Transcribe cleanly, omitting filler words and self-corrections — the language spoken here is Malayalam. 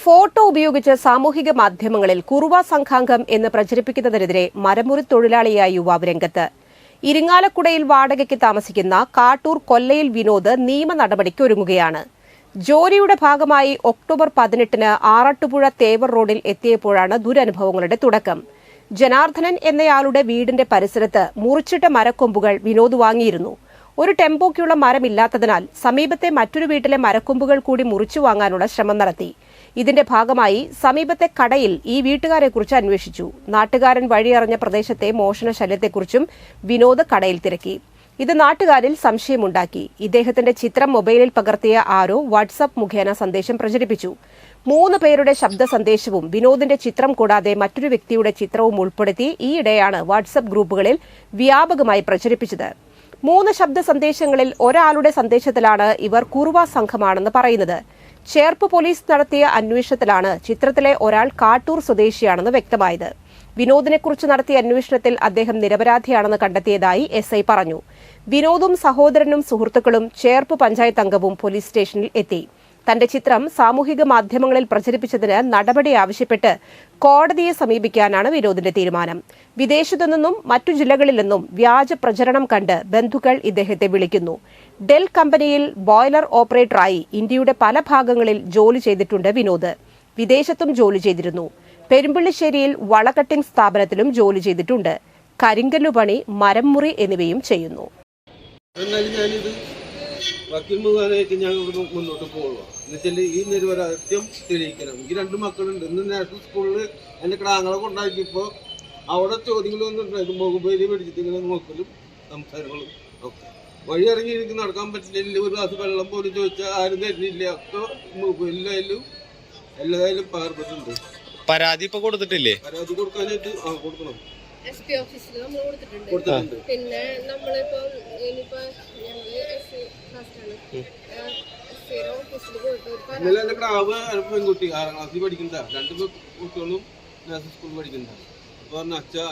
ഫോട്ടോ ഉപയോഗിച്ച് സാമൂഹിക മാധ്യമങ്ങളിൽ കുറുവ സംഘാംഗം എന്ന് പ്രചരിപ്പിക്കുന്നതിനെതിരെ മരമുറി തൊഴിലാളിയായ യുവാവ് രംഗത്ത്. ഇരിങ്ങാലക്കുടയിൽ വാടകയ്ക്ക് താമസിക്കുന്ന കാട്ടൂർ കൊല്ലയിൽ വിനോദ് നിയമ നടപടിക്ക് ഒരുങ്ങുകയാണ്. ജോലിയുടെ ഭാഗമായി ഒക്ടോബർ 18-ന് ആറാട്ടുപുഴ തേവർ റോഡിൽ എത്തിയപ്പോഴാണ് ദുരനുഭവങ്ങളുടെ തുടക്കം. ജനാർദ്ദനൻ എന്നയാളുടെ വീടിന്റെ പരിസരത്ത് മുറിച്ചിട്ട മരക്കൊമ്പുകൾ വിനോദ് വാങ്ങിയിരുന്നു. ഒരു ടെമ്പോയ്ക്കുള്ള മരമില്ലാത്തതിനാൽ സമീപത്തെ മറ്റൊരു വീട്ടിലെ മരക്കൊമ്പുകൾ കൂടി മുറിച്ചു വാങ്ങാനുള്ള ശ്രമം നടത്തി. ഇതിന്റെ ഭാഗമായി സമീപത്തെ കടയിൽ ഈ വീട്ടുകാരെക്കുറിച്ച് അന്വേഷിച്ചു. നാട്ടുകാരൻ വഴിയറിഞ്ഞ പ്രദേശത്തെ മോഷണ ശല്യത്തെക്കുറിച്ചും വിനോദ് കടയിൽ തിരക്കി. ഇത് നാട്ടുകാരിൽ സംശയമുണ്ടാക്കി. ഇദ്ദേഹത്തിന്റെ ചിത്രം മൊബൈലിൽ പകർത്തിയ ആരോ വാട്സ്ആപ്പ് മുഖേന സന്ദേശം പ്രചരിപ്പിച്ചു. 3 പേരുടെ ശബ്ദ സന്ദേശവും വിനോദിന്റെ ചിത്രം കൂടാതെ മറ്റൊരു വ്യക്തിയുടെ ചിത്രവും ഉൾപ്പെടുത്തി ഈയിടെയാണ് വാട്സ്ആപ്പ് ഗ്രൂപ്പുകളിൽ വ്യാപകമായി പ്രചരിപ്പിച്ചത്. 3 ശബ്ദ സന്ദേശങ്ങളിൽ ഒരാളുടെ സന്ദേശത്തിലാണ് ഇവർ കുറുവ സംഘമാണെന്ന് പറയുന്നത്. ചേർപ്പ് പോലീസ് നടത്തിയ അന്വേഷണത്തിലാണ് ചിത്രത്തിലെ ഒരാൾ കാട്ടൂർ സ്വദേശിയാണെന്ന് വ്യക്തമായത്. വിനോദിനെക്കുറിച്ച് നടത്തിയ അന്വേഷണത്തിൽ അദ്ദേഹം നിരപരാധിയാണെന്ന് കണ്ടെത്തിയതായി എസ്ഐ പറഞ്ഞു. വിനോദും സഹോദരനും സുഹൃത്തുക്കളും ചേർപ്പ് പഞ്ചായത്ത് അംഗവും പോലീസ് സ്റ്റേഷനിൽ എത്തി. തന്റെ ചിത്രം സാമൂഹിക മാധ്യമങ്ങളിൽ പ്രചരിപ്പിച്ചതിന് നടപടി ആവശ്യപ്പെട്ട് കോടതിയെ സമീപിക്കാനാണ് വിനോദിന്റെ തീരുമാനം. വിദേശത്തു നിന്നും മറ്റു ജില്ലകളിൽ നിന്നും വ്യാജ പ്രചരണം കണ്ട് ബന്ധുക്കൾ ഇദ്ദേഹത്തെ വിളിക്കുന്നു. ഡെൽ കമ്പനിയിൽ ബോയിലർ ഓപ്പറേറ്ററായി ഇന്ത്യയുടെ പല ഭാഗങ്ങളിൽ ജോലി ചെയ്തിട്ടുണ്ട് വിനോദ്. വിദേശത്തും ജോലി ചെയ്തിരുന്നു. പെരുമ്പിള്ളിശ്ശേരിയിൽ വളകട്ടിംഗ് സ്ഥാപനത്തിലും ജോലി ചെയ്തിട്ടുണ്ട്. കരിങ്കല്ലുപണി, മരം മുറി എന്നിവയും ചെയ്യുന്നു. വക്കീൽ മുഖാനായിട്ട് ഞാൻ ഇവിടെ മുന്നോട്ട് പോകുക എന്നുവെച്ചാൽ ഈ നിരപരാധിത്യം തെളിയിക്കണം. എനിക്ക് 2 മക്കളുണ്ട്. ഇന്ന് നാഷണൽ സ്കൂളിൽ എൻ്റെ ക്രാങ്ങളെ കൊണ്ടാക്കിയപ്പോൾ അവിടെ ചോദ്യങ്ങളൊന്നും ഉണ്ടായിരുന്നു. മൊബൈൽ മേടിച്ചിട്ട് ഇങ്ങനെ നോക്കലും സംസാരങ്ങളും ഒക്കെ. വഴി ഇറങ്ങി എനിക്ക് നടക്കാൻ പറ്റില്ല. ഒരു ഗ്ലാസ് വെള്ളം പോലും ചോദിച്ചാൽ ആരും തരുന്നില്ല. ഒക്കെ മൊബൈലിലായാലും എല്ലാതായാലും പകർന്നിട്ടുണ്ട്. പരാതി ഇപ്പൊ കൊടുത്തിട്ടില്ലേ? പരാതി കൊടുക്കാനായിട്ട് കൊടുക്കണം. SP ഓഫീസിൽ നമ്മൾ കൊടുത്തിട്ടുണ്ട്. പിന്നെ നമ്മളിപ്പോ ഇന്നലെ എന്റെ ക്രാവ് പെൺകുട്ടി 6ാം ക്ലാസ്സിൽ പഠിക്കണ്ട, 2 കുട്ടികളും നാഷണൽ സ്കൂളിൽ പഠിക്കണ്ട. അപ്പൊ പറഞ്ഞ അച്ഛ